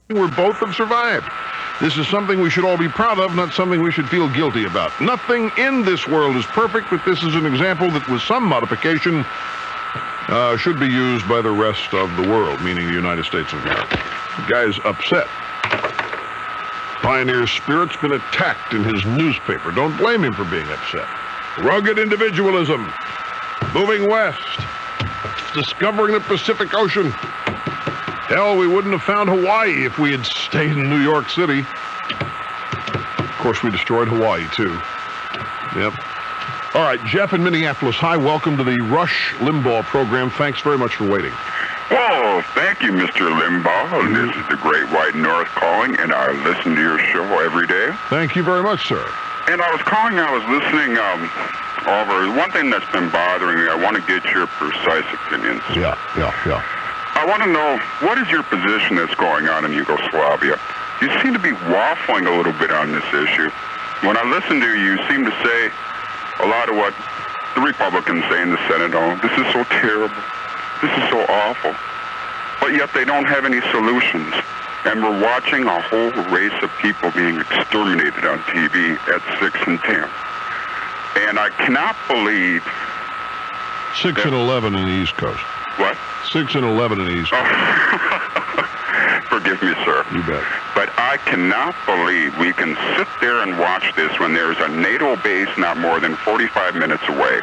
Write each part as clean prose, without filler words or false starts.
where both have survived. This is something we should all be proud of, not something we should feel guilty about. Nothing in this world is perfect, but this is an example that with some modification should be used by the rest of the world, meaning the United States of America. The guy's upset. Pioneer spirit's been attacked in his newspaper. Don't blame him for being upset. Rugged individualism. Moving west. Discovering the Pacific Ocean. Hell, we wouldn't have found Hawaii if we had stayed in New York City. Of course, we destroyed Hawaii, too. Yep. All right, Jeff in Minneapolis. Hi, welcome to the Rush Limbaugh program. Thanks very much for waiting. Well, thank you, Mr. Limbaugh. This is the Great White North calling, and I listen to your show every day. Thank you very much, sir. And I was calling, I was listening over. One thing that's been bothering me, I want to get your precise opinions. Yeah. I want to know, what is your position that's going on in Yugoslavia? You seem to be waffling a little bit on this issue. When I listen to you, you seem to say a lot of what the Republicans say in the Senate. Oh, this is so terrible. This is so awful. But yet they don't have any solutions. And we're watching a whole race of people being exterminated on TV at 6 and 10. And I cannot believe... 6 and 11 in the East Coast. What? 6 and 11 in the East Coast. Forgive me, sir. You bet. But I cannot believe we can sit there and watch this when there's a NATO base not more than 45 minutes away,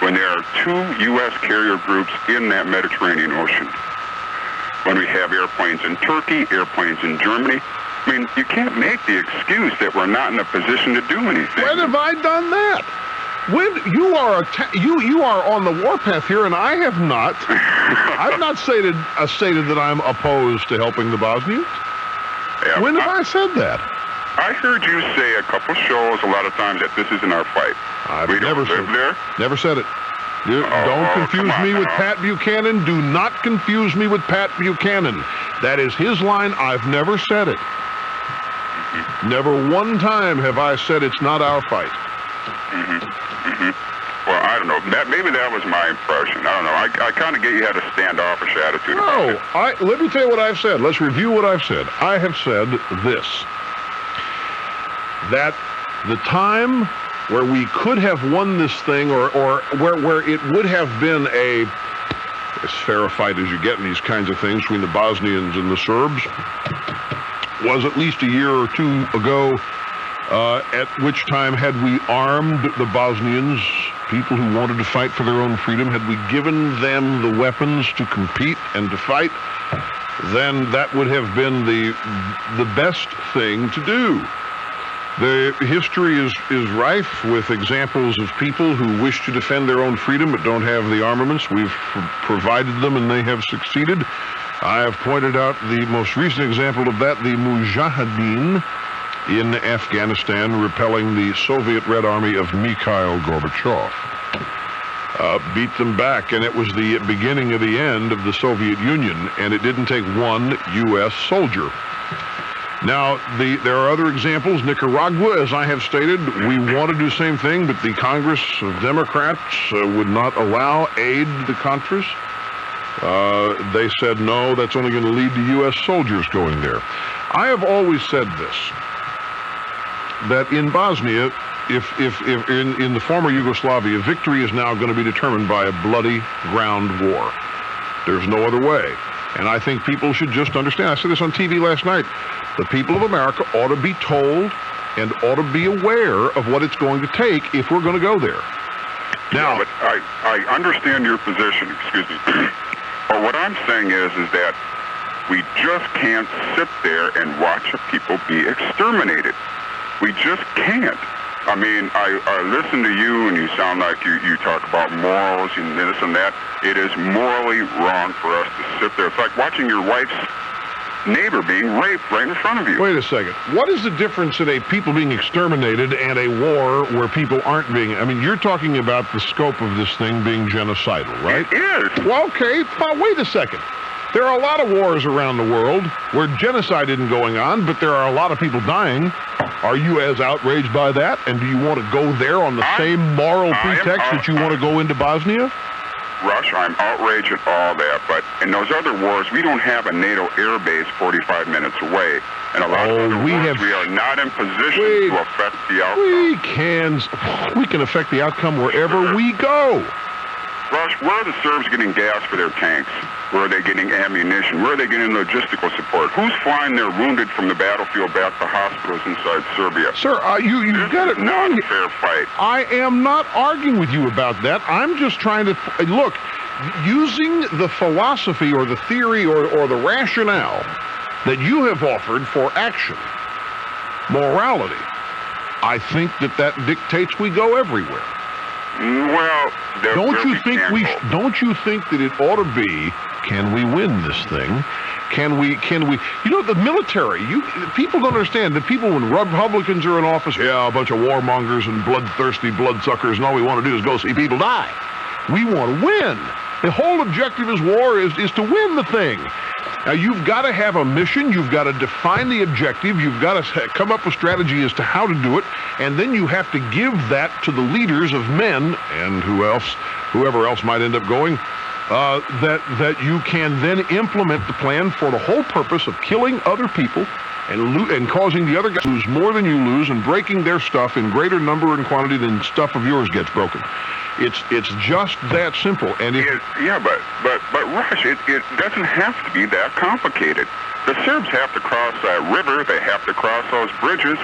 when there are 2 U.S. carrier groups in that Mediterranean Ocean, when we have airplanes in Turkey, airplanes in Germany. I mean, you can't make the excuse that we're not in a position to do anything. When have I done that? When you are on the warpath here, and I have not. I've not stated that I'm opposed to helping the Bosnians. Yeah, when have I said that? I heard you say a couple shows a lot of times that this isn't our fight. I've we never don't live said there. Never said it. Don't confuse me with Pat Buchanan. Do not confuse me with Pat Buchanan. That is his line. I've never said it. Never one time have I said it's not our fight. Well, I don't know. Maybe that was my impression. I don't know. I kind of get you had a standoffish attitude. No, let me tell you what I've said. Let's review what I've said. I have said this, that the time where we could have won this thing, or where it would have been as fair a fight as you get in these kinds of things between the Bosnians and the Serbs, was at least a year or two ago, at which time had we armed the Bosnians, people who wanted to fight for their own freedom, had we given them the weapons to compete and to fight, then that would have been the best thing to do. The history is rife with examples of people who wish to defend their own freedom but don't have the armaments. We've provided them and they have succeeded. I have pointed out the most recent example of that, the Mujahideen in Afghanistan, repelling the Soviet Red Army of Mikhail Gorbachev. Beat them back, and it was the beginning of the end of the Soviet Union, and it didn't take one U.S. soldier. Now, there are other examples. Nicaragua, as I have stated, we want to do the same thing, but the Congress of Democrats would not allow aid to the Contras. They said, no, that's only going to lead to U.S. soldiers going there. I have always said this, that in Bosnia, if in the former Yugoslavia, victory is now going to be determined by a bloody ground war. There's no other way. And I think people should just understand. I said this on TV last night. The people of America ought to be told and ought to be aware of what it's going to take if we're going to go there. Now, yeah, but I understand your position, excuse me. But what I'm saying is that we just can't sit there and watch people be exterminated. We just can't. I mean, I listen to you and you sound like you talk about morals and this and that. It is morally wrong for us to sit there. It's like watching your wife's neighbor being raped right in front of you. Wait a second. What is the difference in a people being exterminated and a war where people aren't being... I mean, you're talking about the scope of this thing being genocidal, right? It is. Well, okay, but wait a second. There are a lot of wars around the world where genocide isn't going on, but there are a lot of people dying. Are you as outraged by that? And do you want to go there on the same moral pretext that you want to go into Bosnia? Rush, I'm outraged at all that, but in those other wars, we don't have a NATO air base 45 minutes away. And a lot of other wars, we are not in position to affect the outcome. We can affect the outcome wherever we go. Rush, where are the Serbs getting gas for their tanks? Where are they getting ammunition? Where are they getting logistical support? Who's flying their wounded from the battlefield back to hospitals inside Serbia? Sir, you've got it not wrong. a fair fight. I am not arguing with you about that. I'm just trying to look, using the philosophy or the theory or the rationale that you have offered for action, morality, I think that dictates we go everywhere. Well, don't you think that it ought to be, can we win this thing? Can we, you know, the military, people don't understand that people, when Republicans are in office, a bunch of warmongers and bloodthirsty bloodsuckers, and all we want to do is go see people die. We want to win. The whole objective of war is to win the thing. Now, you've got to have a mission. You've got to define the objective. You've got to come up with strategy as to how to do it. And then you have to give that to the leaders of men and whoever else might end up going, that you can then implement the plan for the whole purpose of killing other people and causing the other guys to lose more than you lose and breaking their stuff in greater number and quantity than stuff of yours gets broken. It's just that simple. And but Rush, it doesn't have to be that complicated. The Serbs have to cross that river. They have to cross those bridges.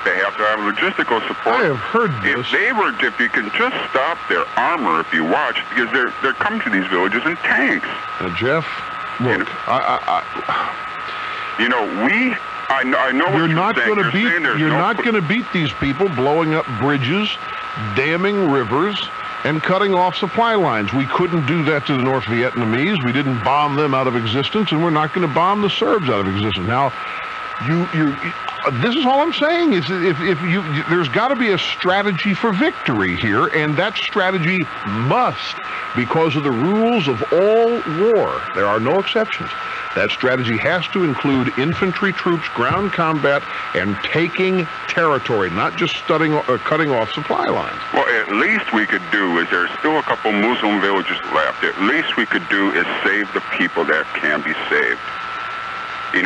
They have to have logistical support. I have heard this. If you can just stop their armor, if you watch, because they're coming to these villages in tanks. Jeff, look, I know what you're not going to beat. You're not going to beat these people blowing up bridges, damming rivers, and cutting off supply lines. We couldn't do that to the North Vietnamese. We didn't bomb them out of existence, and we're not going to bomb the Serbs out of existence. Now, this is all I'm saying is there's got to be a strategy for victory here, and that strategy must, because of the rules of all war, there are no exceptions. That strategy has to include infantry troops, ground combat, and taking territory, not just cutting off supply lines. Well, at least we could do is there's still a couple Muslim villages left. At least we could do is save the people that can be saved. If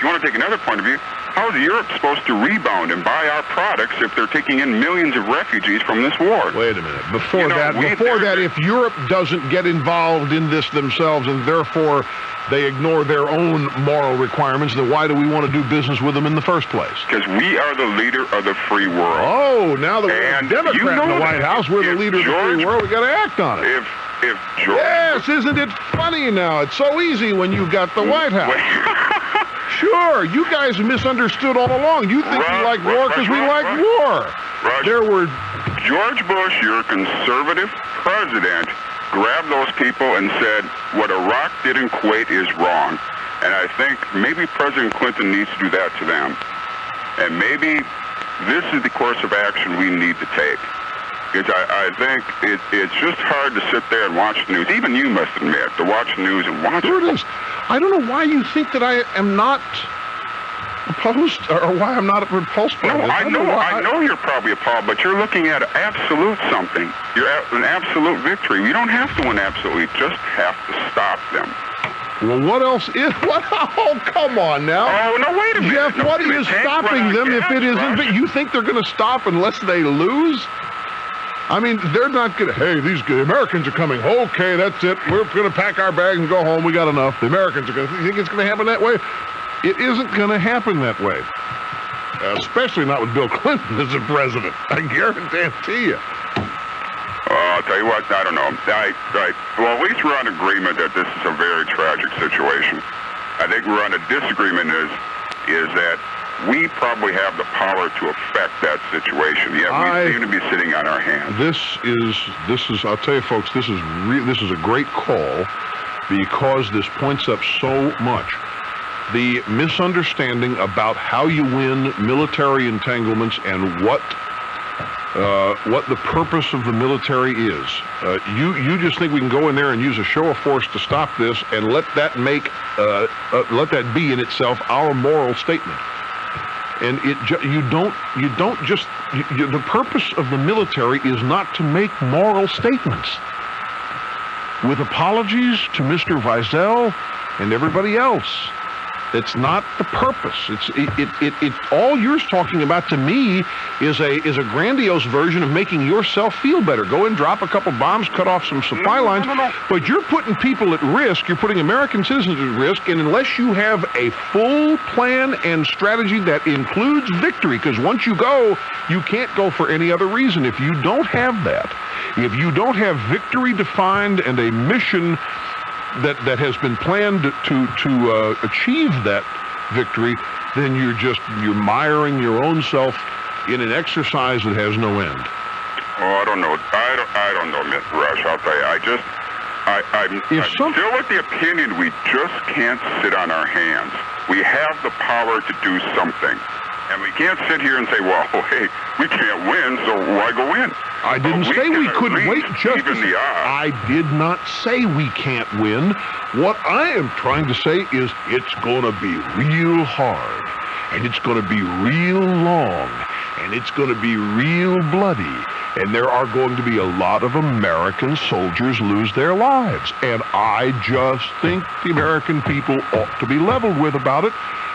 you want to take another point of view, how is Europe supposed to rebound and buy our products if they're taking in millions of refugees from this war? Wait a minute. Before that, if Europe doesn't get involved in this themselves and therefore they ignore their own moral requirements, then why do we want to do business with them in the first place? Because we are the leader of the free world. Oh, now that we're a Democrat in the White House, we're the leader of the free world. We got to act on it. Yes, isn't it funny now? It's so easy when you've got the White House. Sure, you guys misunderstood all along. You think we like war because we like war. George Bush, your conservative president, grabbed those people and said, what Iraq did in Kuwait is wrong. And I think maybe President Clinton needs to do that to them. And maybe this is the course of action we need to take. Because I think it's just hard to sit there and watch the news. Even you must admit, to watch the news and watch it is. I don't know why you think that I am not opposed, or why I'm not repulsed by this. I know you're probably appalled, but you're looking at absolute something. You're at an absolute victory. You don't have to win absolutely. You just have to stop them. Well, what else is... Oh, come on now. Oh, no, wait a minute. Jeff, what is stopping them if it isn't... You think they're going to stop unless they lose? I mean, they're not going to... Hey, these Americans are coming. Okay, that's it. We're going to pack our bags and go home. We got enough. The Americans are going to... You think it's going to happen that way? It isn't going to happen that way. Especially not with Bill Clinton as the president. I guarantee you. I'll tell you what, I don't know. Well, at least we're on agreement that this is a very tragic situation. I think we're on a disagreement is that we probably have the power to affect that situation. Yet we seem to be sitting on our hands. This is. I'll tell you, folks. This is a great call because this points up so much. The misunderstanding about how you win military entanglements and what the purpose of the military is. You just think we can go in there and use a show of force to stop this and let that be in itself our moral statement. And the purpose of the military is not to make moral statements. with apologies to Mr. Wiesel and everybody else. That's not the purpose. All you're talking about to me is a grandiose version of making yourself feel better. Go and drop a couple bombs, cut off some supply lines. No. But you're putting people at risk. You're putting American citizens at risk. And unless you have a full plan and strategy that includes victory, because once you go, you can't go for any other reason. If you don't have that, if you don't have victory defined and a mission that has been planned to achieve that victory, then you're miring your own self in an exercise that has no end. Oh, I don't know. I don't know, Mr. Rush. I'll tell you. I'm still with the opinion we just can't sit on our hands. We have the power to do something. And we can't sit here and say, well, hey, we can't win, so why go in? I didn't say we couldn't wait, Justice. I did not say we can't win. What I am trying to say is it's going to be real hard, and it's going to be real long, and it's going to be real bloody, and there are going to be a lot of American soldiers lose their lives. And I just think the American people ought to be leveled with about it.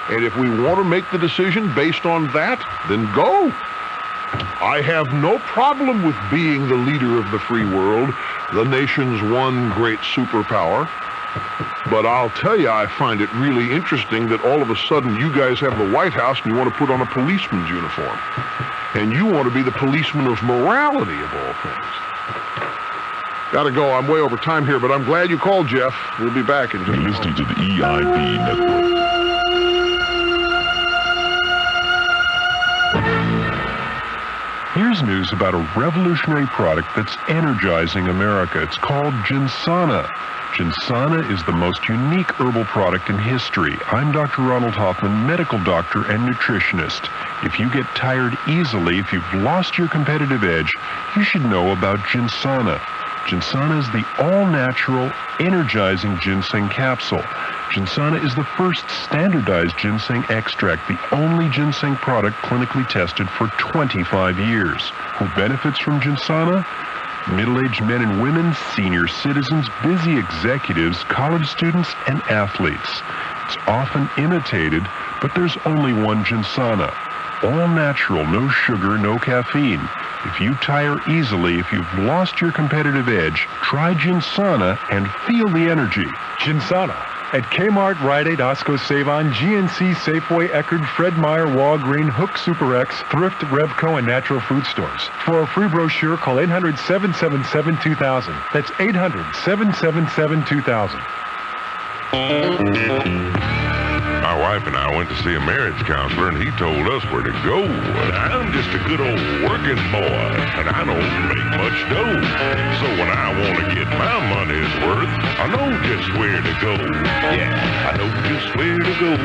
And if we want to make the decision based on that, then go. I have no problem with being the leader of the free world, the nation's one great superpower. But I'll tell you, I find it really interesting that all of a sudden you guys have the White House and you want to put on a policeman's uniform. And you want to be the policeman of morality, of all things. Gotta go. I'm way over time here, but I'm glad you called, Jeff. We'll be back in just a moment. Listening to the EIB Network. Here's news about a revolutionary product that's energizing America. It's called Ginsana. Ginsana is the most unique herbal product in history. I'm Dr. Ronald Hoffman, medical doctor and nutritionist. If you get tired easily, if you've lost your competitive edge, you should know about Ginsana. Ginsana is the all-natural, energizing ginseng capsule. Ginsana is the first standardized ginseng extract, the only ginseng product clinically tested for 25 years. Who benefits from Ginsana? Middle-aged men and women, senior citizens, busy executives, college students, and athletes. It's often imitated, but there's only one Ginsana. All natural, no sugar, no caffeine. If you tire easily, if you've lost your competitive edge, try Ginsana and feel the energy. Ginsana at Kmart, Rite Aid, Osco Save-On, GNC, Safeway, Eckerd, Fred Meyer, Walgreen, Hook, Super X, Thrift, Revco, and Natural Food Stores. For a free brochure, call 800-777-2000. That's 800-777-2000. My wife and I went to see a marriage counselor, and he told us where to go. And I'm just a good old working boy, and I don't make much dough. So when I want to get my money's worth, I know just where to go. Yeah, I know just where to go.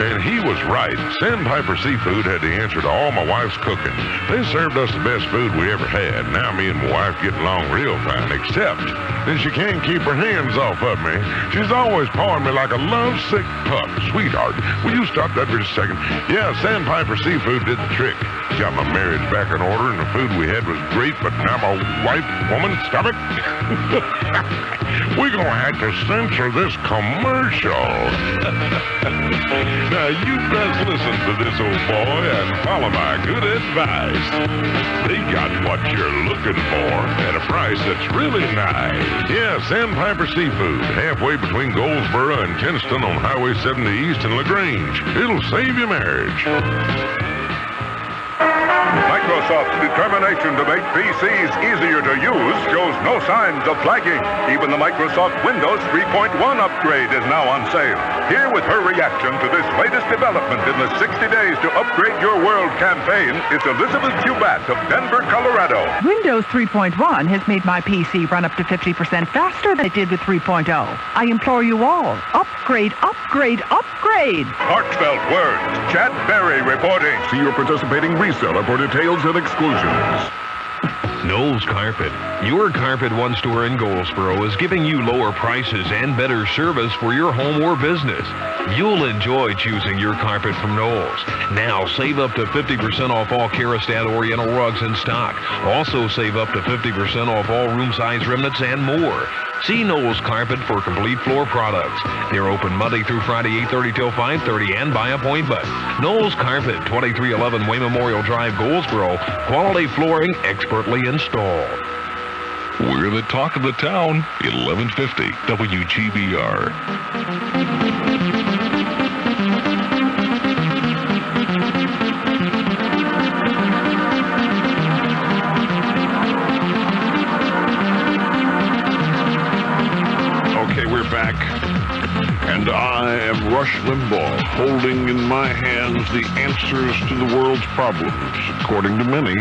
And he was right. Sandpiper Seafood had the answer to all my wife's cooking. They served us the best food we ever had. Now me and my wife get along real fine, except that she can't keep her hands off of me. She's always pawing me like a lovesick pup. Sweetheart, will you stop that for just a second? Yeah, Sandpiper Seafood did the trick. Got my marriage back in order, and the food we had was great, but now my wife, woman, stop it. We're going to have to censor this commercial. Now, you best listen to this old boy and follow my good advice. They got what you're looking for at a price that's really nice. Yeah, Sandpiper Seafood, halfway between Goldsboro and Kinston on Highway 70 East and LaGrange. It'll save your marriage. Microsoft's determination to make PCs easier to use shows no signs of flagging. Even the Microsoft Windows 3.1 upgrade is now on sale. Here with her reaction to this latest development in the 60 Days to Upgrade Your World campaign is Elizabeth Cubat of Denver, Colorado. Windows 3.1 has made my PC run up to 50% faster than it did with 3.0. I implore you all, upgrade, upgrade, upgrade. Heartfelt words. Chad Berry reporting. See your participating reseller for details and exclusions. Knowles Carpet, your Carpet One store in Goldsboro, is giving you lower prices and better service for your home or business. You'll enjoy choosing your carpet from Knowles. Now save up to 50% off all Karastat Oriental rugs in stock. Also save up to 50% off all room size remnants and more. See Knowles Carpet for complete floor products. They're open Monday through Friday, 8:30 till 5:30, and by appointment. Knowles Carpet, 2311 Way Memorial Drive, Goldsboro. Quality flooring, expertly installed. We're the talk of the town, 1150 WGBR. Okay, we're back. And I am Rush Limbaugh, holding in my hands the answers to the world's problems, according to many.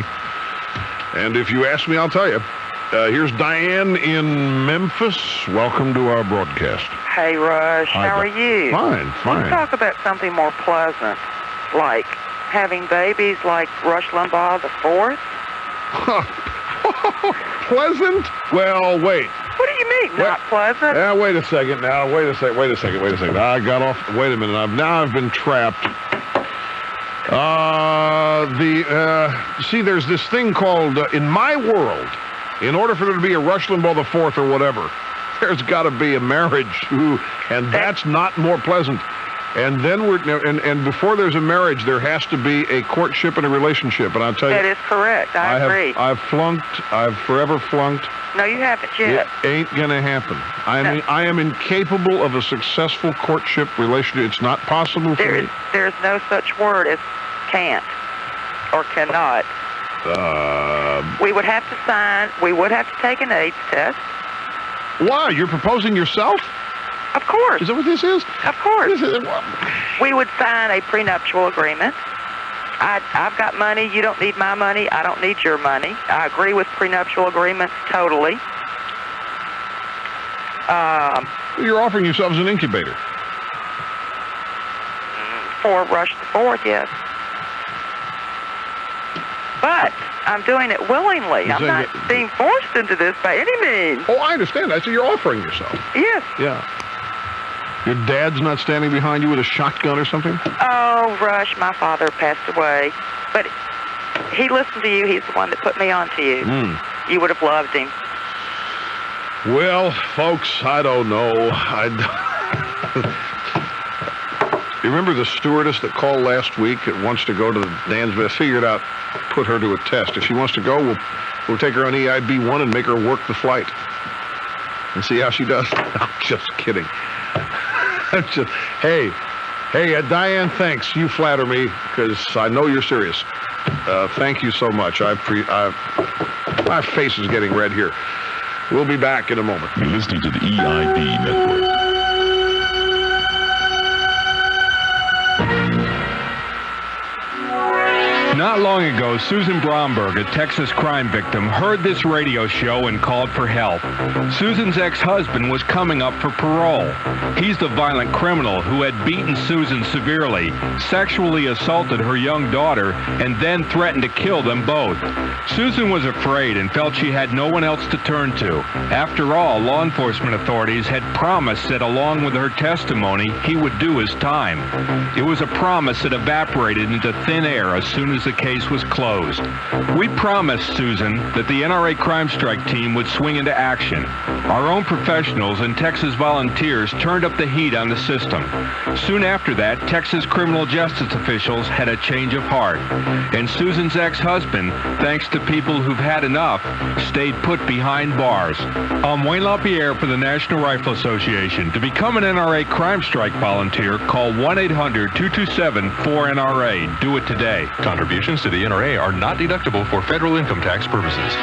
And if you ask me, I'll tell you. Here's Diane in Memphis. Welcome to our broadcast. Hey, Rush. How are you? Fine. Let's talk about something more pleasant, like having babies like Rush Limbaugh the Fourth. Pleasant? Well, wait. What do you mean, not pleasant? Wait a second now. Wait a second. I got off. Wait a minute. I've been trapped. See, there's this thing called, in my world, in order for there to be a Rush Limbaugh the Fourth or whatever, there's got to be a marriage, and that's not more pleasant. And then and before there's a marriage, there has to be a courtship and a relationship. And I'll tell you, that is correct. I agree. I've forever flunked. No, you haven't yet. It ain't gonna happen. I am incapable of a successful courtship relationship. It's not possible for me. There's no such word as can't or cannot. We would have to sign. We would have to take an AIDS test. Why? You're proposing yourself? Of course. Is that what this is? Of course. We would sign a prenuptial agreement. I've got money. You don't need my money. I don't need your money. I agree with prenuptial agreements totally. You're offering yourselves an incubator. For Rush the Fourth, yes. But I'm doing it willingly. I'm not being forced into this by any means. Oh, I understand. I see you're offering yourself. Yes. Yeah. Your dad's not standing behind you with a shotgun or something? Oh, Rush, my father passed away. But he listened to you. He's the one that put me on to you. You would have loved him. Well, folks, I don't know. You remember the stewardess that called last week that wants to go to the Dan's? I figured out, put her to a test. If she wants to go, we'll take her on EIB 1 and make her work the flight and see how she does. I'm just kidding. Hey, Diane, thanks. You flatter me because I know you're serious. Thank you so much. My face is getting red here. We'll be back in a moment. You're listening to the EIB Network. Not long ago, Susan Bromberg, a Texas crime victim, heard this radio show and called for help. Susan's ex-husband was coming up for parole. He's the violent criminal who had beaten Susan severely, sexually assaulted her young daughter, and then threatened to kill them both. Susan was afraid and felt she had no one else to turn to. After all, law enforcement authorities had promised that along with her testimony, he would do his time. It was a promise that evaporated into thin air as soon as the case was closed. We promised Susan that the NRA Crime Strike team would swing into action. Our own professionals and Texas volunteers turned up the heat on the system. Soon after that, Texas criminal justice officials had a change of heart. And Susan's ex-husband, thanks to people who've had enough, stayed put behind bars. I'm Wayne LaPierre for the National Rifle Association. To become an NRA Crime Strike volunteer, call 1-800-227-4NRA. Do it today. Contributions to the NRA are not deductible for federal income tax purposes.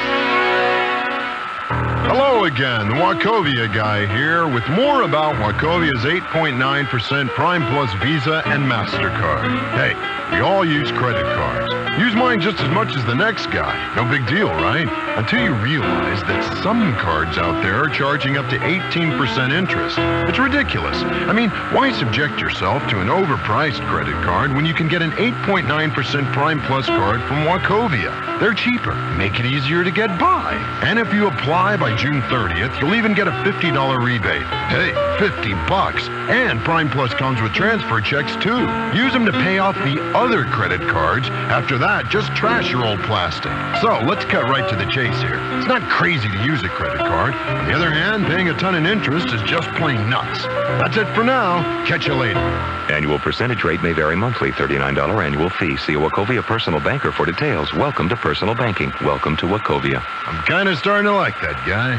Hello again, the Wachovia guy here with more about Wachovia's 8.9% Prime Plus Visa and MasterCard. Hey, we all use credit cards. Use mine just as much as the next guy. No big deal, right? Until you realize that some cards out there are charging up to 18% interest. It's ridiculous. I mean, why subject yourself to an overpriced credit card when you can get an 8.9% Prime Plus card from Wachovia? They're cheaper, make it easier to get by. And if you apply by June 30th, you'll even get a $50 rebate. Hey, $50. And Prime Plus comes with transfer checks too. Use them to pay off the other credit cards. After that, just trash your old plastic. So let's cut right to the chase here. It's not crazy to use a credit card. On the other hand, paying a ton in interest is just plain nuts. That's it for now. Catch you later. Annual percentage rate may vary monthly. $39 annual fee. See a Wachovia personal banker for details. Welcome to personal banking. Welcome to Wachovia. I'm kind of starting to like that guy.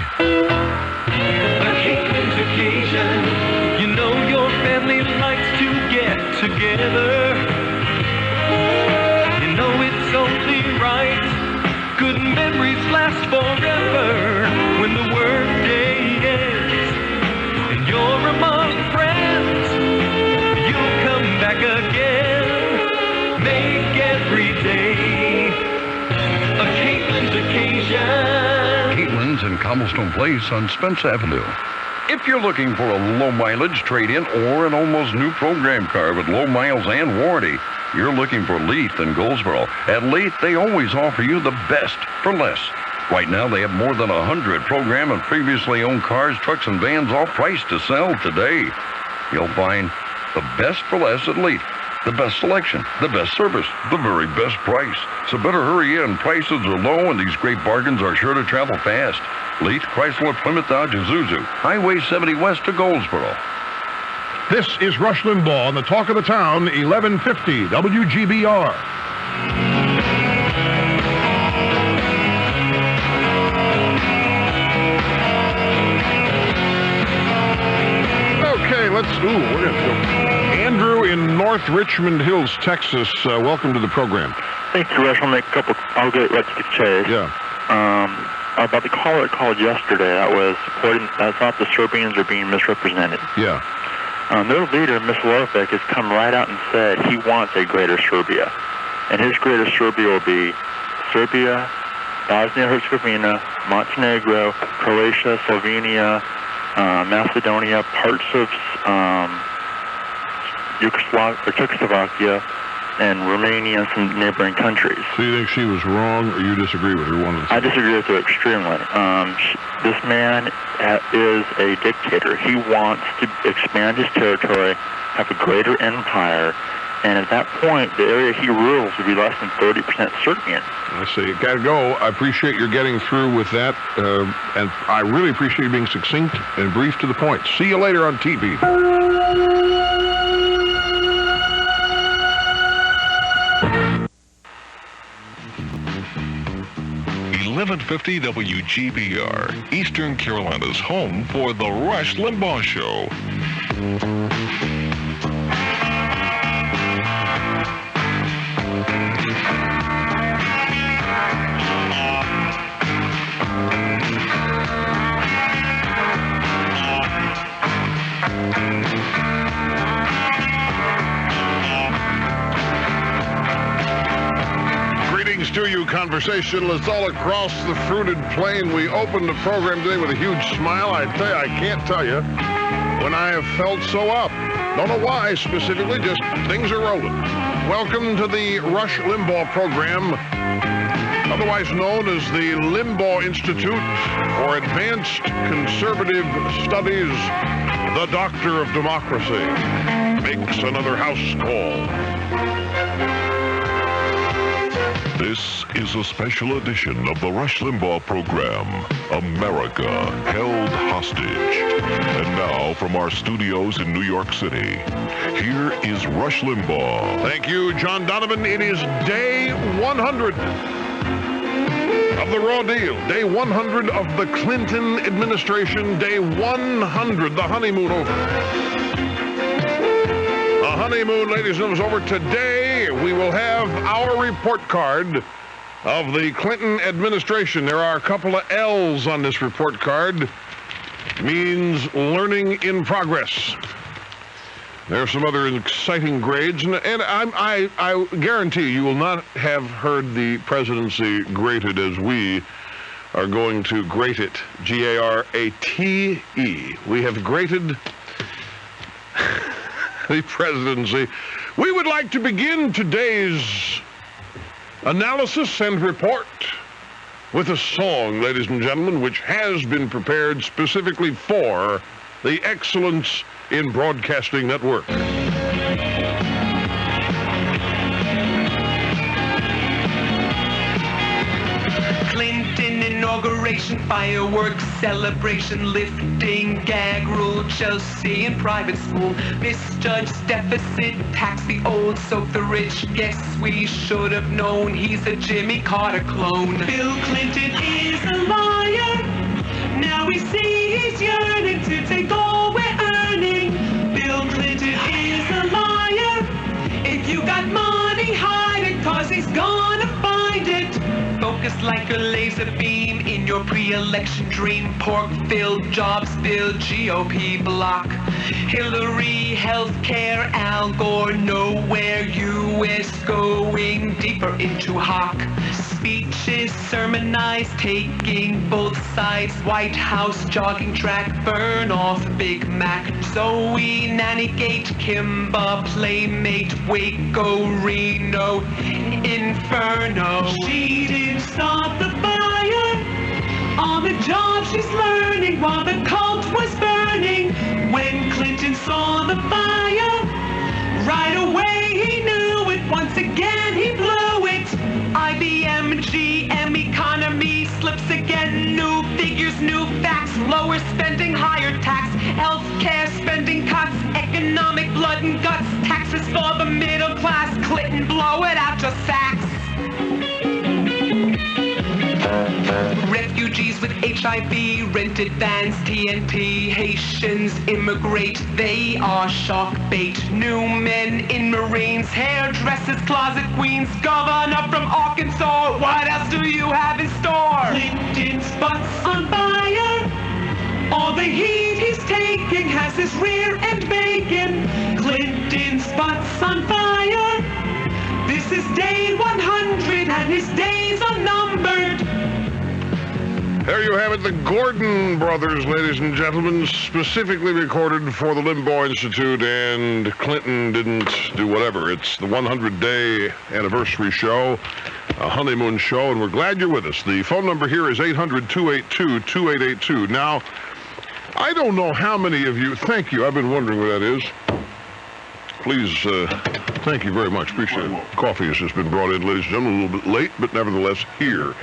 Occasion, you know your family likes to get together. You know it's only right. Good memories last forever. When the workday ends and you're among friends, you'll come back again. Make every day a Caitlin's occasion. Caitlin's in Cobblestone Place on Spence Avenue. If you're looking for a low-mileage trade-in or an almost new program car with low miles and warranty, you're looking for Leith in Goldsboro. At Leith, they always offer you the best for less. Right now, they have more than 100 program and previously owned cars, trucks, and vans all priced to sell today. You'll find the best for less at Leith. The best selection, the best service, the very best price. So better hurry in. Prices are low and these great bargains are sure to travel fast. Leith, Chrysler, Plymouth, Dodge, Isuzu. Highway 70 west to Goldsboro. This is Rush Limbaugh on the Talk of the Town, 1150 WGBR. Okay, we're going to go. Andrew in North Richmond Hills, Texas. Welcome to the program. Thank you, Rush. I'll get right to the chase. Yeah. About the caller that called yesterday, I thought the Serbians are being misrepresented. Yeah. Their leader, Mislovic, has come right out and said he wants a greater Serbia. And his greater Serbia will be Serbia, Bosnia-Herzegovina, Montenegro, Croatia, Slovenia, Macedonia, parts of Czechoslovakia, and Romania and some neighboring countries. So you think she was wrong, or you disagree with her? I disagree with her extremely. This man is a dictator. He wants to expand his territory, have a greater empire, and at that point, the area he rules would be less than 30% Serbian. I see. You got to go. I appreciate your getting through with that, and I really appreciate you being succinct and brief to the point. See you later on TV. 1150 WGBR, Eastern Carolina's home for The Rush Limbaugh Show. To you, conversationalists all across the fruited plain. We opened the program today with a huge smile. I tell you, I can't tell you when I have felt so up. Don't know why specifically, just things are rolling. Welcome to the Rush Limbaugh program, otherwise known as the Limbaugh Institute for Advanced Conservative Studies. The Doctor of Democracy makes another house call. This is a special edition of the Rush Limbaugh program, America Held Hostage. And now, from our studios in New York City, here is Rush Limbaugh. Thank you, John Donovan. It is day 100 of the raw deal. Day 100 of the Clinton administration. Day 100, the honeymoon over. The honeymoon, ladies and gentlemen, is over today. We will have our report card of the Clinton administration. There are a couple of L's on this report card. Means learning in progress. There are some other exciting grades, and I guarantee you will not have heard the presidency grated as we are going to grate it, G-A-R-A-T-E. We have grated the presidency. We would like to begin today's analysis and report with a song, ladies and gentlemen, which has been prepared specifically for the Excellence in Broadcasting Network. Clinton inauguration, fireworks, celebration, lifting gag rule, Chelsea in private school, misjudged deficit, tax the old, soak the rich. Guess we should have known he's a Jimmy Carter clone. Bill Clinton is a liar. Now we see he's yearning to take all we're earning. Bill Clinton is a liar. If you got money, hide it, 'cause he's gonna find it. Focus like a laser beam in your pre-election dream. Pork-filled, jobs-filled GOP block. Hillary, healthcare, Al Gore, nowhere. U.S. going deeper into hawk. Speeches sermonized, taking both sides. White House jogging track, burn off Big Mac. Zoe, Nannygate, Kimba, Playmate, Waco, Reno, Inferno. She didn't start the fire. On the job she's learning while the cult was burning. When Clinton saw the fire, right away he knew it. Once again he blew it. IBM, GM, economy slips again. New figures, new facts, lower spending, higher tax. Healthcare spending cuts, economic blood and guts. Taxes for the middle class, Clinton blow it out your sacks. Refugees with HIV, rented vans, TNT. Haitians immigrate, they are shark bait. New men in Marines, hairdressers, closet queens. Governor from Arkansas, what else do you have in store? Clinton's butt's on fire. All the heat he's taking has his rear end bacon. Clinton's butt's on fire. This is day 100 and his days are numbered. There you have it, the Gordon brothers, ladies and gentlemen, specifically recorded for the Limbaugh Institute, and Clinton didn't do whatever. It's the 100-day anniversary show, a honeymoon show, and we're glad you're with us. The phone number here is 800-282-2882. Now, I don't know how many of you, thank you, I've been wondering what that is. Please, thank you very much. Appreciate it. Coffee has just been brought in, ladies and gentlemen, a little bit late, but nevertheless here.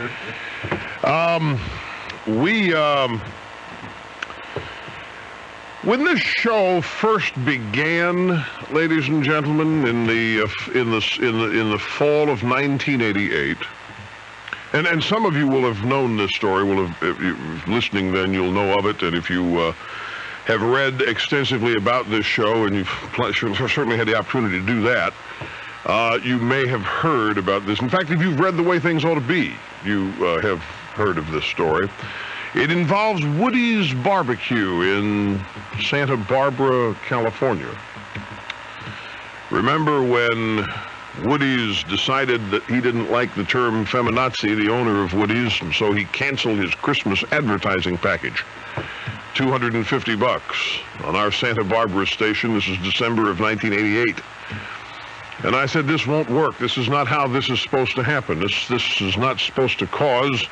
When this show first began, ladies and gentlemen, in the fall of 1988, and some of you will have known this story. Will have, if you're listening, then you'll know of it, and if you have read extensively about this show, and you've certainly had the opportunity to do that, you may have heard about this. In fact, if you've read The Way Things Ought to Be, you have heard of this story. It involves Woody's Barbecue in Santa Barbara, California. Remember when Woody's decided that he didn't like the term feminazi, the owner of Woody's, and so he canceled his Christmas advertising package. $250 on our Santa Barbara station. This is December of 1988. And I said, this won't work. This is not how this is supposed to happen. This is not supposed to cause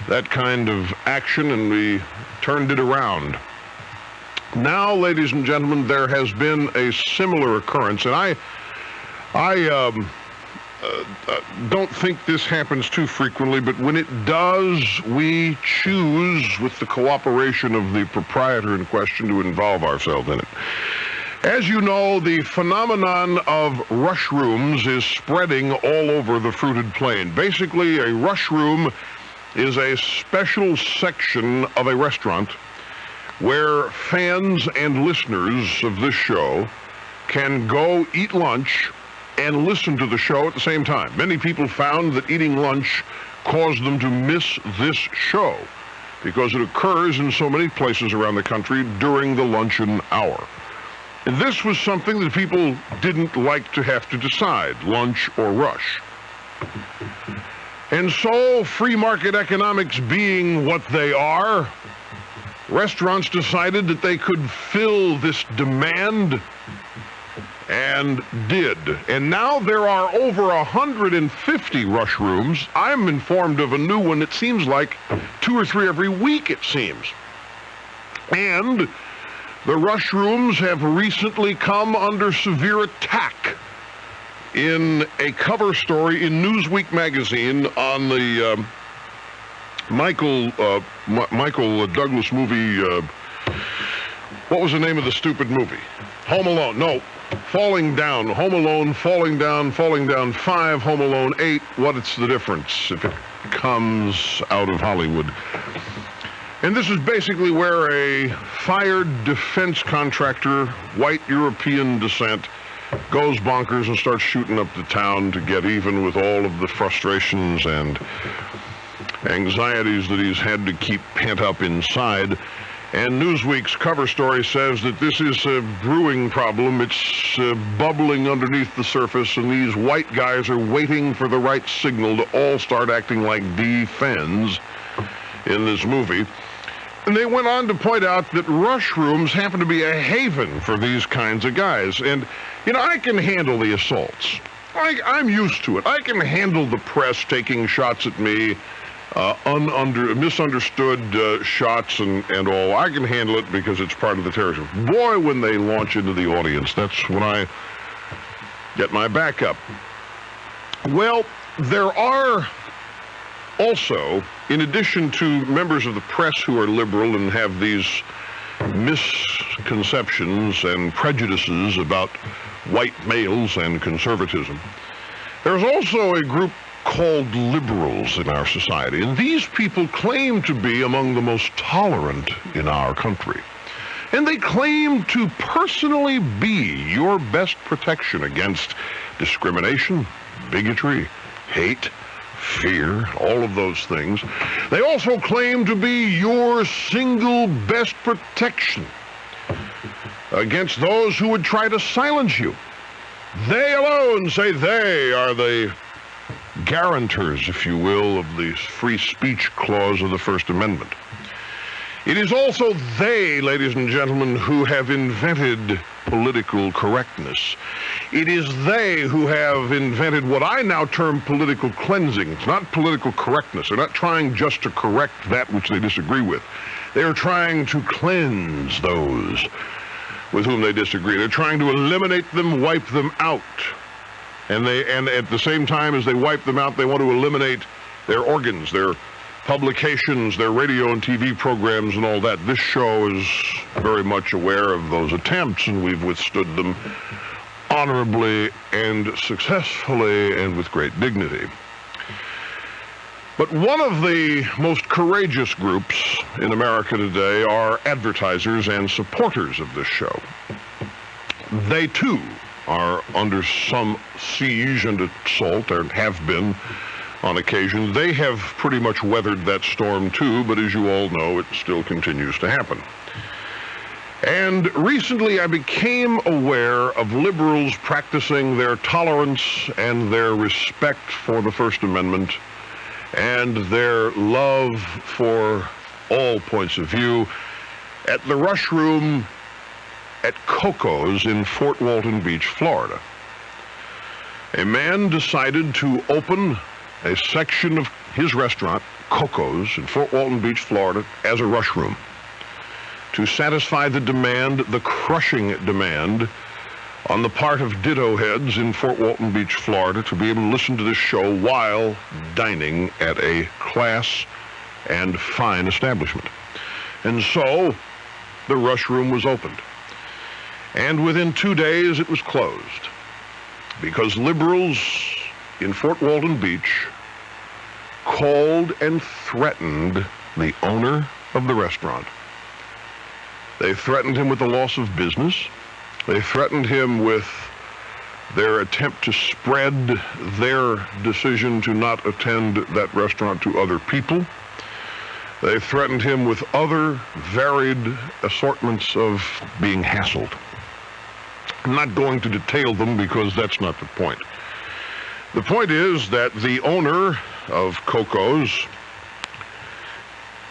that kind of action, and we turned it around. Now, ladies and gentlemen, there has been a similar occurrence, and I don't think this happens too frequently, but when it does, we choose, with the cooperation of the proprietor in question, to involve ourselves in it. As you know, the phenomenon of rush rooms is spreading all over the fruited plain. Basically, a rush room is a special section of a restaurant where fans and listeners of this show can go eat lunch and listen to the show at the same time. Many people found that eating lunch caused them to miss this show because it occurs in so many places around the country during the luncheon hour. And this was something that people didn't like to have to decide, lunch or rush. And so, free market economics being what they are, restaurants decided that they could fill this demand, and did. And now there are over 150 rush rooms. I'm informed of a new one. It seems like 2 or 3 every week, it seems. And the rush rooms have recently come under severe attack in a cover story in Newsweek magazine on the Michael Douglas movie. What was the name of the stupid movie? Home Alone. No, Falling Down. Home Alone, Falling Down 5, Home Alone 8. What's the difference if it comes out of Hollywood? And this is basically where a fired defense contractor, white European descent, goes bonkers and starts shooting up the town to get even with all of the frustrations and anxieties that he's had to keep pent up inside. And Newsweek's cover story says that this is a brewing problem. It's bubbling underneath the surface, and these white guys are waiting for the right signal to all start acting like defense in this movie. And they went on to point out that rush rooms happen to be a haven for these kinds of guys. And, you know, I can handle the assaults. I'm used to it. I can handle the press taking shots at me, misunderstood shots and all. I can handle it because it's part of the territory. Boy, when they launch into the audience, that's when I get my back up. Well, there are also, in addition to members of the press who are liberal and have these misconceptions and prejudices about white males and conservatism, there's also a group called liberals in our society, and these people claim to be among the most tolerant in our country. And they claim to personally be your best protection against discrimination, bigotry, hate, fear, all of those things. They also claim to be your single best protection against those who would try to silence you. They alone say they are the guarantors, if you will, of the free speech clause of the First Amendment. It is also they, ladies and gentlemen, who have invented political correctness. It is they who have invented what I now term political cleansing. It's not political correctness. They're not trying just to correct that which they disagree with. They are trying to cleanse those with whom they disagree. They're trying to eliminate them, wipe them out. And at the same time as they wipe them out, they want to eliminate their organs, their publications, their radio and TV programs and all that. This show is very much aware of those attempts, and we've withstood them honorably and successfully and with great dignity. But one of the most courageous groups in America today are advertisers and supporters of this show. They, too, are under some siege and assault, or have been on occasion. They have pretty much weathered that storm too, but as you all know, it still continues to happen. And recently I became aware of liberals practicing their tolerance and their respect for the First Amendment and their love for all points of view at the Rush Room at Coco's in Fort Walton Beach, Florida. A man decided to open a section of his restaurant, Coco's, in Fort Walton Beach, Florida, as a rush room to satisfy the demand, the crushing demand, on the part of ditto heads in Fort Walton Beach, Florida, to be able to listen to this show while dining at a class and fine establishment. And so, the rush room was opened. And within 2 days, it was closed because liberals in Fort Walton Beach called and threatened the owner of the restaurant. They threatened him with the loss of business. They threatened him with their attempt to spread their decision to not attend that restaurant to other people. They threatened him with other varied assortments of being hassled. I'm not going to detail them because that's not the point. The point is that the owner of Coco's,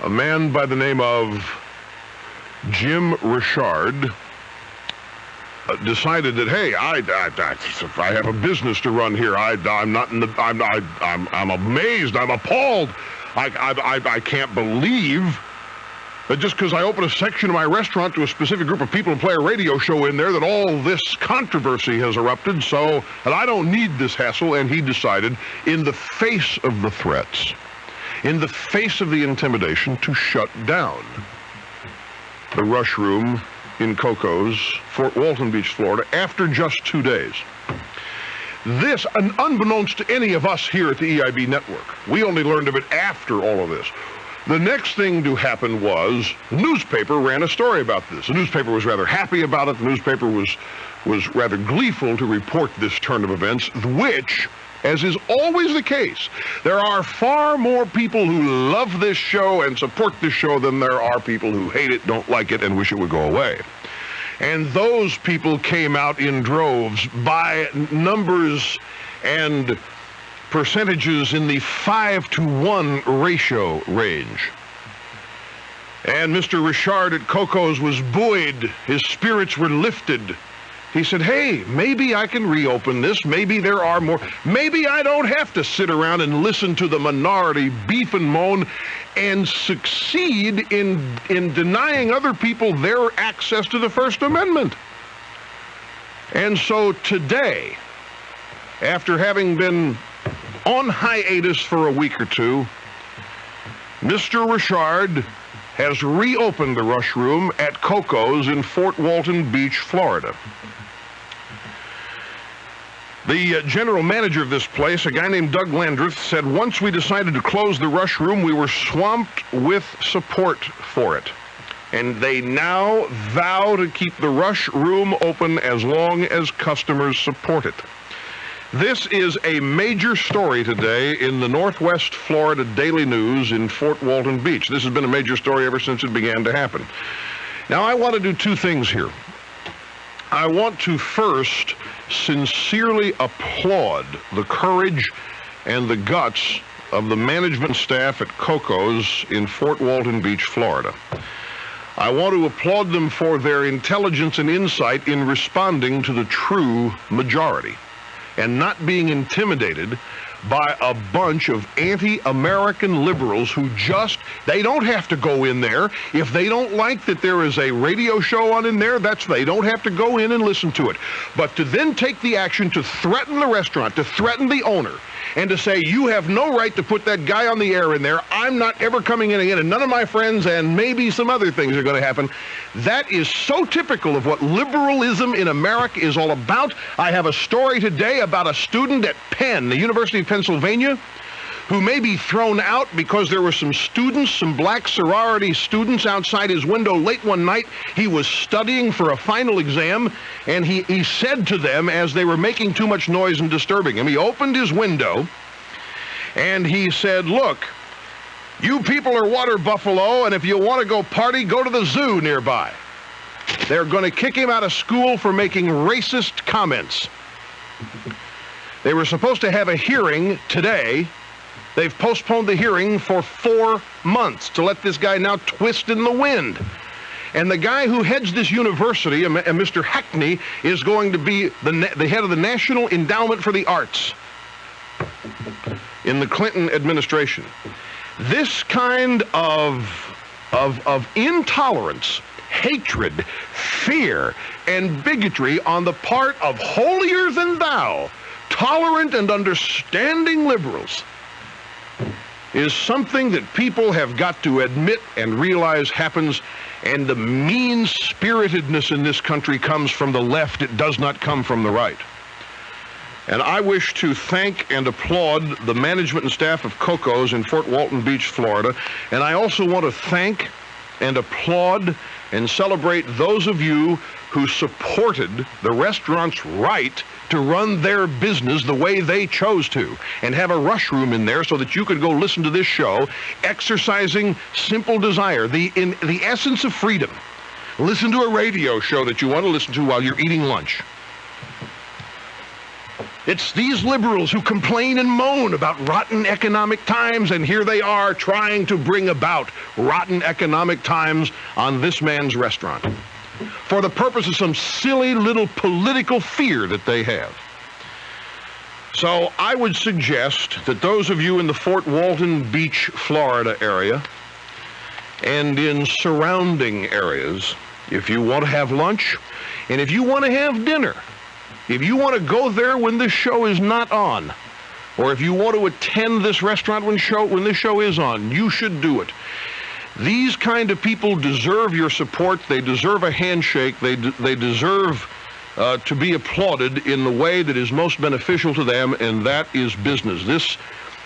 a man by the name of Jim Richard, decided that, hey, if I have a business to run here, I'm not in the, I'm amazed, I'm appalled. I can't believe that just because I open a section of my restaurant to a specific group of people and play a radio show in there, that all this controversy has erupted, so that I don't need this hassle. And he decided, in the face of the threats, in the face of the intimidation, to shut down the Rush Room in Coco's, Fort Walton Beach, Florida, after just 2 days. This, unbeknownst to any of us here at the EIB network, we only learned of it after all of this. The next thing to happen was the newspaper ran a story about this. The newspaper was rather happy about it. The newspaper was rather gleeful to report this turn of events, which, as is always the case, there are far more people who love this show and support this show than there are people who hate it, don't like it, and wish it would go away. And those people came out in droves by numbers and percentages in the 5-to-1 ratio range. And Mr. Richard at Coco's was buoyed. His spirits were lifted. He said, hey, maybe I can reopen this. Maybe there are more. Maybe I don't have to sit around and listen to the minority beef and moan and succeed in denying other people their access to the First Amendment. And so today, after having been on hiatus for a week or two, Mr. Richard has reopened the Rush Room at Coco's in Fort Walton Beach, Florida. The general manager of this place, a guy named Doug Landreth, said once we decided to close the Rush Room, we were swamped with support for it. And they now vow to keep the Rush Room open as long as customers support it. This is a major story today in the Northwest Florida Daily News in Fort Walton Beach. This has been a major story ever since it began to happen. Now, I want to do two things here. I want to first sincerely applaud the courage and the guts of the management staff at Coco's in Fort Walton Beach, Florida. I want to applaud them for their intelligence and insight in responding to the true majority and not being intimidated by a bunch of anti-American liberals who they don't have to go in there. If they don't like that there is a radio show on in there, they don't have to go in and listen to it. But to then take the action to threaten the restaurant, to threaten the owner, and to say, you have no right to put that guy on the air in there, I'm not ever coming in again, and none of my friends, and maybe some other things are going to happen. That is so typical of what liberalism in America is all about. I have a story today about a student at Penn, the University of Pennsylvania, who may be thrown out because there were some students, some black sorority students outside his window late one night. He was studying for a final exam, and he said to them as they were making too much noise and disturbing him, he opened his window and he said, look, you people are water buffalo, and if you want to go party, go to the zoo nearby. They're going to kick him out of school for making racist comments. They were supposed to have a hearing today. They've postponed the hearing for 4 months to let this guy now twist in the wind. And the guy who heads this university, Mr. Hackney, is going to be the head of the National Endowment for the Arts in the Clinton administration. This kind of intolerance, hatred, fear, and bigotry on the part of holier-than-thou, tolerant and understanding liberals is something that people have got to admit and realize happens, and the mean-spiritedness in this country comes from the left. It does not come from the right. And I wish to thank and applaud the management and staff of Coco's in Fort Walton Beach, Florida, and I also want to thank and applaud and celebrate those of you who supported the restaurant's right to run their business the way they chose to and have a Rush Room in there so that you could go listen to this show, exercising simple desire, the essence of freedom. Listen to a radio show that you want to listen to while you're eating lunch. It's these liberals who complain and moan about rotten economic times, and here they are trying to bring about rotten economic times on this man's restaurant for the purpose of some silly little political fear that they have. So I would suggest that those of you in the Fort Walton Beach, Florida area and in surrounding areas, if you want to have lunch and if you want to have dinner, if you want to go there when this show is not on, or if you want to attend this restaurant when this show is on, you should do it. These kind of people deserve your support. They deserve a handshake. They deserve to be applauded in the way that is most beneficial to them, and that is business. This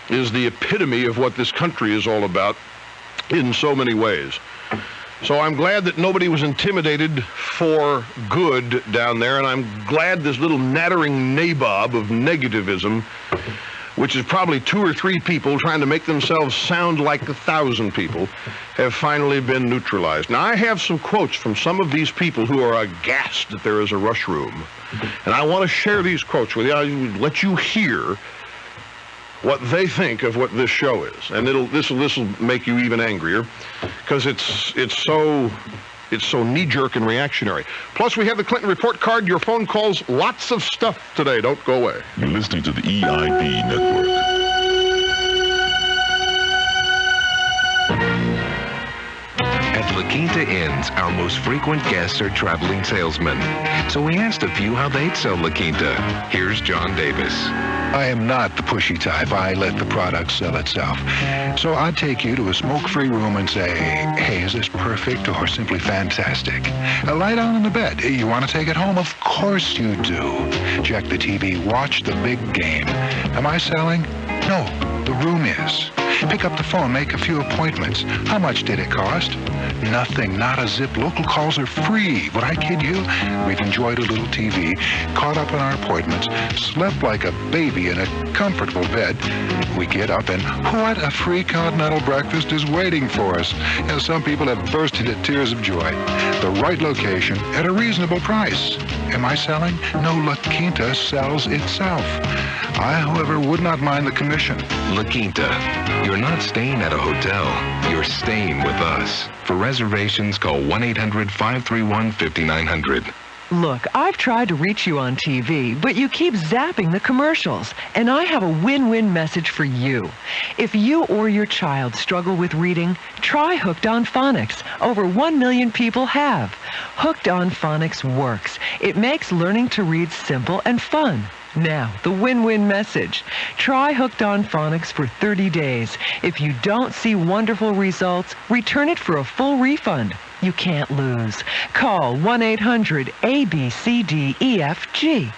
is the epitome of what this country is all about in so many ways. So I'm glad that nobody was intimidated for good down there, and I'm glad this little nattering nabob of negativism, which is probably 2 or 3 people trying to make themselves sound like 1,000 people, have finally been neutralized. Now, I have some quotes from some of these people who are aghast that there is a rush room, and I want to share these quotes with you. I'll let you hear what they think of what this show is, and this will make you even angrier, because it's so knee-jerk and reactionary. Plus, we have the Clinton Report Card, your phone calls, lots of stuff today. Don't go away. You're listening to the EIB Network. At La Quinta Inns, our most frequent guests are traveling salesmen. So we asked a few how they'd sell La Quinta. Here's John Davis. I am not the pushy type. I let the product sell itself. So I'd take you to a smoke-free room and say, hey, is this perfect or simply fantastic? Lie down in the bed. You want to take it home? Of course you do. Check the TV. Watch the big game. Am I selling? No, the room is. Pick up the phone, make a few appointments. How much did it cost? Nothing, not a zip. Local calls are free. Would I kid you? We've enjoyed a little TV, caught up on our appointments, slept like a baby in a comfortable bed. We get up and what a free continental breakfast is waiting for us. And some people have burst into tears of joy. The right location at a reasonable price. Am I selling? No, La Quinta sells itself. I, however, would not mind the commission. La Quinta. You're not staying at a hotel. You're staying with us. For reservations, call 1-800-531-5900. Look, I've tried to reach you on TV, but you keep zapping the commercials. And I have a win-win message for you. If you or your child struggle with reading, try Hooked on Phonics. Over 1 million people have. Hooked on Phonics works. It makes learning to read simple and fun. Now, the win-win message. Try Hooked on Phonics for 30 days. If you don't see wonderful results, return it for a full refund. You can't lose. Call 1-800-ABCDEFG.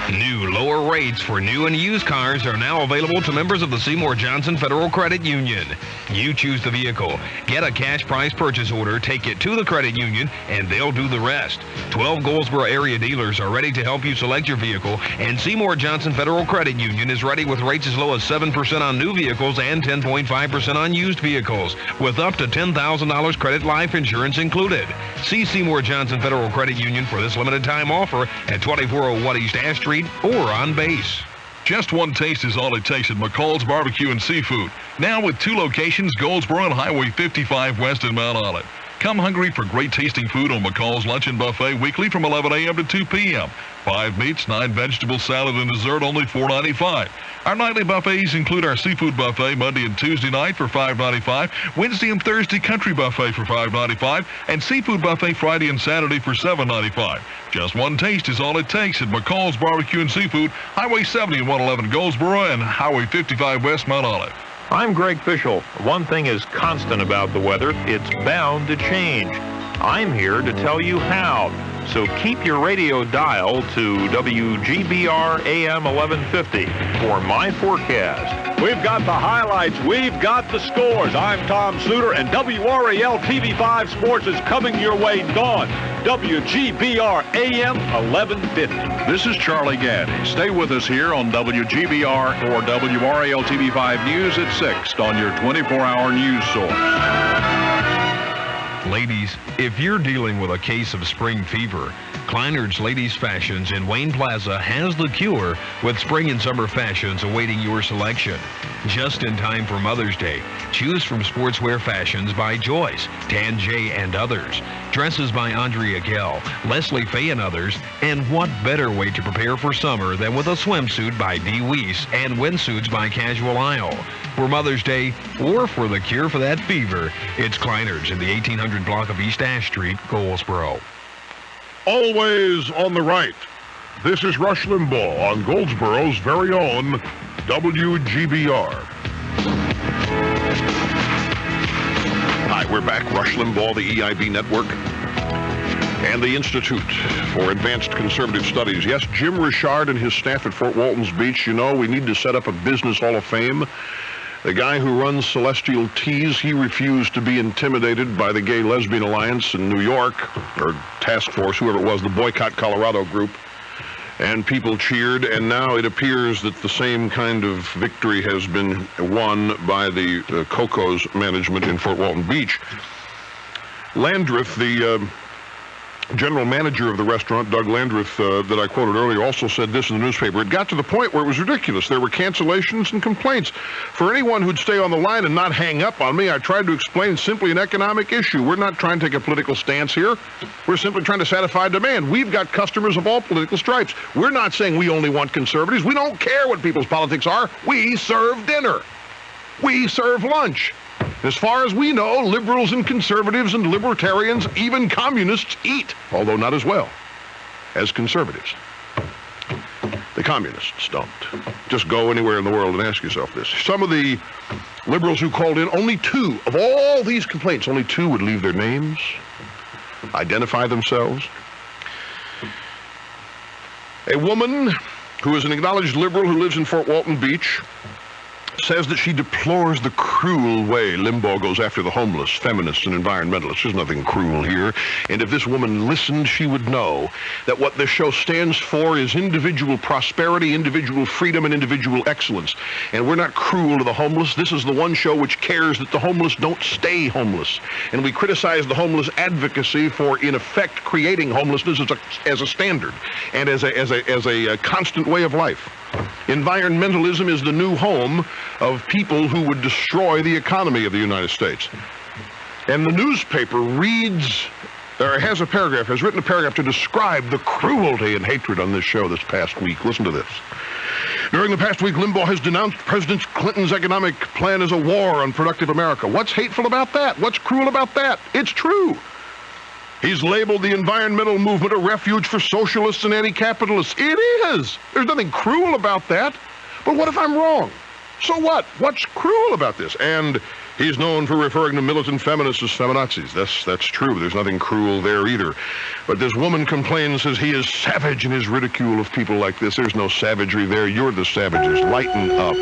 New lower rates for new and used cars are now available to members of the Seymour Johnson Federal Credit Union. You choose the vehicle. Get a cash price purchase order, take it to the credit union, and they'll do the rest. 12 Goldsboro area dealers are ready to help you select your vehicle, and Seymour Johnson Federal Credit Union is ready with rates as low as 7% on new vehicles and 10.5% on used vehicles, with up to $10,000 credit life insurance included. See Seymour Johnson Federal Credit Union for this limited time offer at 2401 East Ash Street or on base. Just one taste is all it takes at McCall's Barbecue and Seafood. Now with 2 locations, Goldsboro and Highway 55 West in Mount Olive. Come hungry for great tasting food on McCall's Luncheon Buffet weekly from 11 a.m. to 2 p.m. 5 meats, 9 vegetables, salad, and dessert, only $4.95. Our nightly buffets include our seafood buffet Monday and Tuesday night for $5.95, Wednesday and Thursday country buffet for $5.95, and seafood buffet Friday and Saturday for $7.95. Just one taste is all it takes at McCall's Barbecue and Seafood, Highway 70 and 111 Goldsboro, and Highway 55 West Mount Olive. I'm Greg Fischel. One thing is constant about the weather. It's bound to change. I'm here to tell you how. So keep your radio dial to WGBR AM 1150 for my forecast. We've got the highlights. We've got the scores. I'm Tom Suter, and WRAL TV5 Sports is coming your way dawn. WGBR AM 1150. This is Charlie Gaddy. Stay with us here on WGBR or WRAL TV5 News at 6 on your 24-hour news source. Ladies, if you're dealing with a case of spring fever, Kleinerd's Ladies Fashions in Wayne Plaza has the cure with spring and summer fashions awaiting your selection. Just in time for Mother's Day, choose from Sportswear Fashions by Joyce, Tan J, and others. Dresses by Andrea Gell, Leslie Faye, and others. And what better way to prepare for summer than with a swimsuit by Dee Weiss and windsuits by Casual Isle. For Mother's Day or for the cure for that fever, it's Kleinerd's in the 1800 block of East Ash Street, Goldsboro. Always on the right. This is Rush Limbaugh on Goldsboro's very own WGBR. Hi, we're back. Rush Limbaugh, the EIB Network, and the Institute for Advanced Conservative Studies. Yes, Jim Richard and his staff at Fort Walton's Beach, you know, we need to set up a business hall of fame. The guy who runs Celestial Teas, he refused to be intimidated by the Gay Lesbian Alliance in New York, or Task Force, whoever it was, the Boycott Colorado group. And people cheered, and now it appears that the same kind of victory has been won by the Coco's management in Fort Walton Beach. Landreth, the general manager of the restaurant, Doug Landreth, that I quoted earlier, also said this in the newspaper. It got to the point where it was ridiculous. There were cancellations and complaints. For anyone who'd stay on the line and not hang up on me, I tried to explain simply an economic issue. We're not trying to take a political stance here. We're simply trying to satisfy demand. We've got customers of all political stripes. We're not saying we only want conservatives. We don't care what people's politics are. We serve dinner. We serve lunch. As far as we know, liberals and conservatives and libertarians, even communists, eat, although not as well as conservatives. The communists don't. Just go anywhere in the world and ask yourself this. Some of the liberals who called in, only 2 of all these complaints, only 2 would leave their names, identify themselves. A woman who is an acknowledged liberal who lives in Fort Walton Beach says that she deplores the cruel way Limbaugh goes after the homeless, feminists, and environmentalists. There's nothing cruel here. And if this woman listened, she would know that what this show stands for is individual prosperity, individual freedom, and individual excellence. And we're not cruel to the homeless. This is the one show which cares that the homeless don't stay homeless. And we criticize the homeless advocacy for, in effect, creating homelessness as a standard and as a constant way of life. Environmentalism is the new home of people who would destroy the economy of the United States. And the newspaper has written a paragraph to describe the cruelty and hatred on this show this past week. Listen to this. During the past week, Limbaugh has denounced President Clinton's economic plan as a war on productive America. What's hateful about that? What's cruel about that? It's true. He's labeled the environmental movement a refuge for socialists and anti-capitalists. It is. There's nothing cruel about that. But what if I'm wrong? So what? What's cruel about this? And he's known for referring to militant feminists as feminazis. That's true. There's nothing cruel there either. But this woman complains, says he is savage in his ridicule of people like this. There's no savagery there. You're the savages. Lighten up.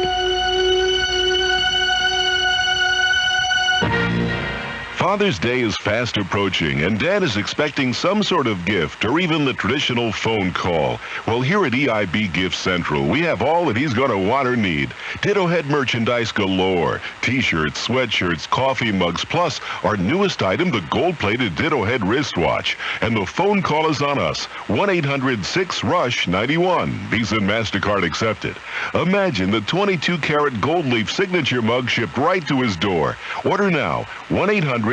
Father's Day is fast approaching, and Dad is expecting some sort of gift or even the traditional phone call. Well, here at EIB Gift Central, we have all that he's going to want or need. Ditto head merchandise galore, T-shirts, sweatshirts, coffee mugs, plus our newest item, the gold-plated Ditto head wristwatch. And the phone call is on us, 1-800-6-RUSH-91, Visa and MasterCard accepted. Imagine the 22-karat gold leaf signature mug shipped right to his door. Order now, 1-800-6-RUSH-91.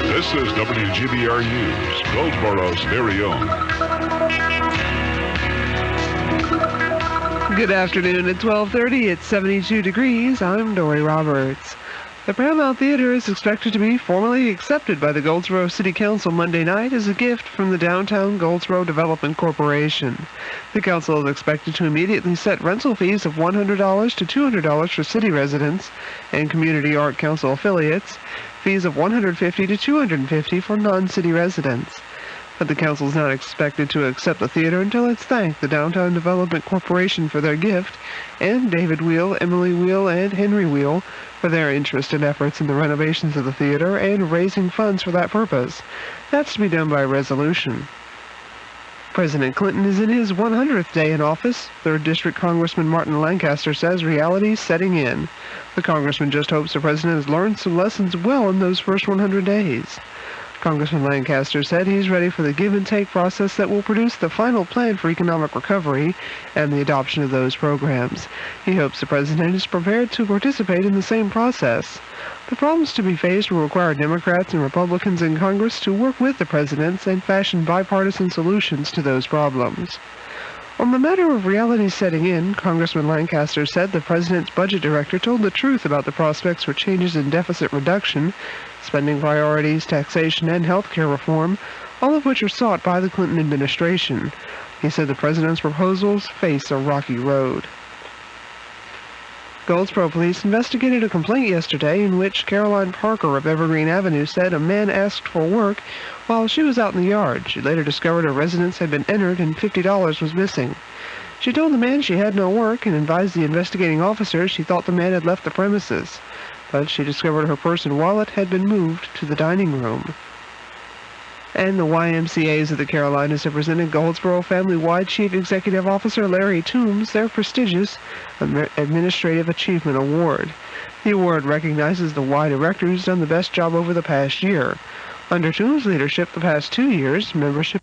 This is WGBR News, Goldsboro's very own. Good afternoon. At 12:30, it's 72 degrees. I'm Dory Roberts. The Paramount Theater is expected to be formally accepted by the Goldsboro City Council Monday night as a gift from the Downtown Goldsboro Development Corporation. The council is expected to immediately set rental fees of $100 to $200 for city residents and Community Art Council affiliates, fees of $150 to $250 for non-city residents. But the council is not expected to accept the theater until it's thanked the Downtown Development Corporation for their gift and David Wheel, Emily Wheel, and Henry Wheel for their interest and efforts in the renovations of the theater and raising funds for that purpose. That's to be done by resolution. President Clinton is in his 100th day in office. 3rd District Congressman Martin Lancaster says reality's setting in. The congressman just hopes the president has learned some lessons well in those first 100 days. Congressman Lancaster said he's ready for the give-and-take process that will produce the final plan for economic recovery and the adoption of those programs. He hopes the president is prepared to participate in the same process. The problems to be faced will require Democrats and Republicans in Congress to work with the presidents and fashion bipartisan solutions to those problems. On the matter of reality setting in, Congressman Lancaster said the president's budget director told the truth about the prospects for changes in deficit reduction, spending priorities, taxation, and health care reform, all of which are sought by the Clinton administration. He said the president's proposals face a rocky road. Goldsboro police investigated a complaint yesterday in which Caroline Parker of Evergreen Avenue said a man asked for work while she was out in the yard. She later discovered her residence had been entered and $50 was missing. She told the man she had no work and advised the investigating officer she thought the man had left the premises, but she discovered her purse and wallet had been moved to the dining room. And the YMCAs of the Carolinas have presented Goldsboro Family-Wide Chief Executive Officer Larry Toombs their prestigious Administrative Achievement Award. The award recognizes the Y director who's done the best job over the past year. Under Toombs' leadership the past 2 years, membership